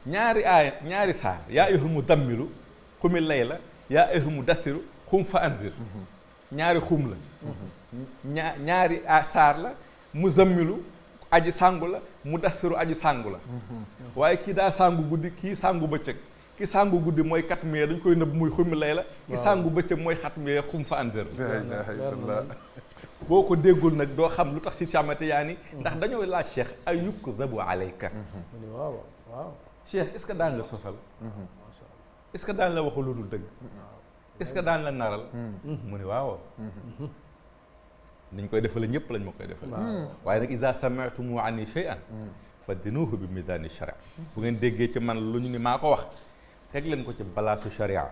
ñaari aaya ñaari saar yaa ayyuhal mudammilu qumil layla yaa ayyuhal mudassiru qum fa anzir ñaari xum la ñaari saar la muzammilu aji sàngu la mudassiru aji sàngu la waaye kii daa sàngu guddi kii sàngu bëccëg ki sàngu guddi mooy xatmiya dañ koy nëbb muy xumil layla ki sàngu bëccëg mooy xatmiya xum fa anzir boo ko déggul nag doo xam lu tax si camate yaa ni ndax dañoo laaj cheikh ay yukdabu alayka waaw waaw cheikh est-ce que daan la sosal est-ce que daan la waxu lu dul dëgg est-ce que daan la naral mu ni waaw niñ koy defale ñëpp lañ ma koy defale waaye nag iza sami'tumu anni shay'an faddinuhu bi mizaani sharia bu ngeen déggee ci man lu ñu ni maa ko wax teg leen ko ci balaasu sharia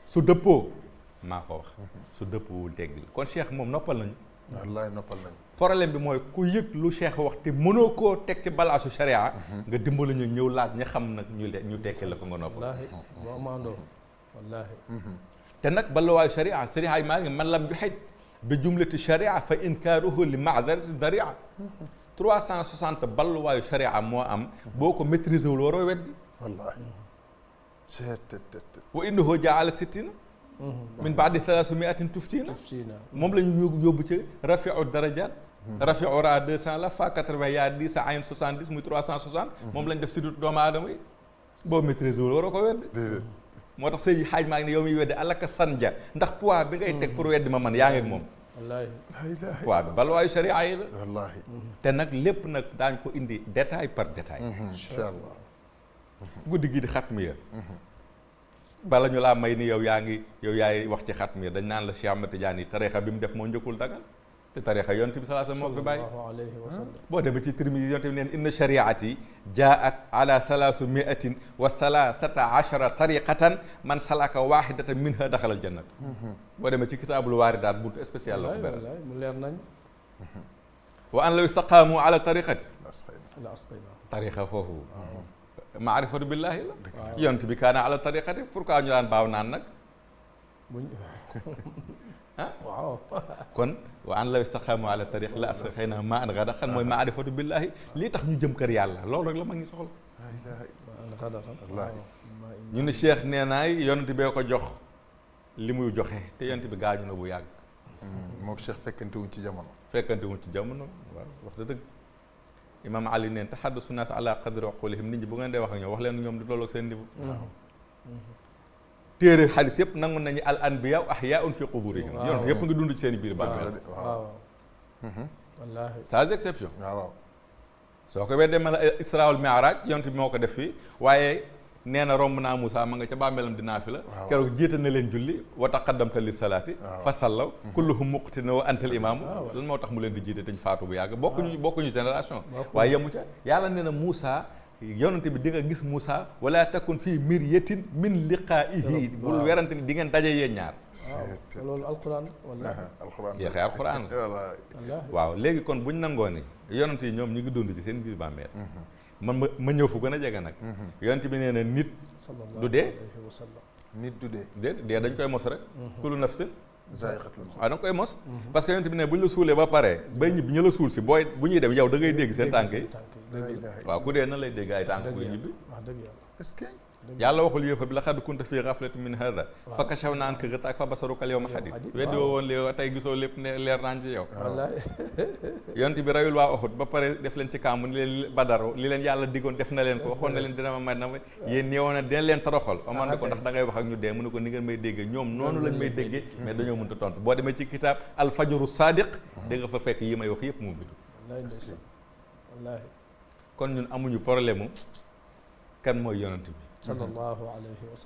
su dëppoo maa ko wax su dëppoowul teggil kon cheikh moom noppal nañu wallaay noppal nañu problème bi mooy ku yëg lu cheikh wax te mënoo koo teg ci balaasu sharia nga dimbali ñu ñëw laaj ña xam nag ñu tekki la ko nga noppal wallaahi boo maandoo wallaahi te nag balluwaayu sharia sharia yi maa ngi man lam juxej bi jumlati sharia fa inkaaruhu li maadarati daria 360 balluwaayu sharia moo am boo ko maîtriser wul waroo weddi wallaahi wa innahu jaala sittina min baadi 300 tuftina moom la ñu yóbbu ci rafiu darajat rafiu ra 200 la fa 80 yaa 10 sa ayn 70 muy 360 moom lañ def si doomu aadama yi boo maîtriser wul waroo ko weddi moo tax sëñ xaaj maa ngi ne yow miy weddi alaka sanja ndax poids bi ngay teg pour weddi ma man yaa ngi ak moom wallaahi poids bi balwaayu sharia yi la wallaahi te nag lépp nag daañ ko indi détail par détail incha allah guddi gi di xatmiya bala ñu laa may ni yow yaay wax ci xatmiya dañ naan la Cheikh Ahmed Tidiane yi tarixa bi mu def moo njëkkul dagal te tarixa yonent bi sallallahu alayhi wasallam moo ko fi bàyyi boo demee ci Tirmisi yonent bi neen inna shariati jaat ala 313 tariqatan man salaka wahidatan minha daxala al jannat boo demee ci kitaabul waaridaat buntu spécial la ko beral mu leer nañ wa an law istaqaamu ala tariqati la asqayna tariqa foofu maarifatu billahi la yonent bi kaana ala tariqati pourquoi ñu daan baaw naan nag ah waaw kon wa an law istaqaamu ala tariq la asqaynaa maa an ghadaaqan mooy maarifatu billahi lii tax ñu jëm kër yàlla loolu rek la ma ngi soxla wallaahi ñu ne cheikh nee naay yonent bee ko jox li muy joxe te yonent bi gaañu na bu yàgg mook cheikh fekkante wuñ ci jamono ci jamono waaw wax dëgg imam ali neen tahaddasu naas ala qadri uqulihim nit ñi bu ngeen dee wax ak ñoom wax leen ñoom di loolu ak seen niveau téere xadis yëpp nangu nañu al anbiya ahyaun fi quburihim yonent yëpp nga dund ci seen biir bàmmeel waaw wallaahi sans exception waaw soo ko weddee ma la isra wal mi'raj yonent bi moo ko def fii waaye nee na romb naa Moussa ma nga ca bàmmeelam dinaa fi la keroog jiite na leen julli wa taqaddamta li salaati fa sallaw kulluhum muqtina wa antal imaamu lan moo tax mu leen di jiite te ñu faatu bu yàgg bokkuñu génération waaye yemu ca yàlla nee na Moussa yonante bi di nga gis Moussa wala takun fii miryatin min liqaa'ihi bul werante ni di ngeen daje yéen ñaar loolu alquran wallaahi alquran yeexee alquran la waaw léegi kon buñ nangoo ni yonante yi ñoom ñu ngi dund ci seen biir bàmmeel man ma ñëw fu gën a jege nag yonent bi nee na nit du dee nit du dee dee dañ koy mos rek kullu nafsin zaa'iqatul mawt waaw da nga koy mos parce que yonent bi ne bu ñu la suulee ba pare bay ñibbi ñu la suul si booy bu ñuy dem yow da ngay dégg seen tànk yi waaw ku dee nan lay dégg ay tànk buy ñibbi est-ce que yàlla waxul yéefar bi laqad kunta fii ghaflatin min hadha fa kashafna anka ghitaa'aka fa basaruka al-yawma hadiid weddi woo woon léegi tey gisoo lépp ne leer naan ci yow yonent bi rayul waa Uhud ba pare def leen ci kàmb ni leen Badar li leen yàlla diggoon def na leen ko waxoon na leen dina ma may na ma yéen ñëwoon na dina leen toroxal aman ne ko ndax da ngay wax ak ñu dee mu ne ko ni ngeen may déggee ñoom noonu lañ may déggee mais dañoo mënta tontu boo demee ci kitaab al-Fajru Sadiq da nga fa fekk yi may wax yëpp mu bidu kon ñun amuñu problème mu kan mooy yonent bi sallallahu alayhi wa sallam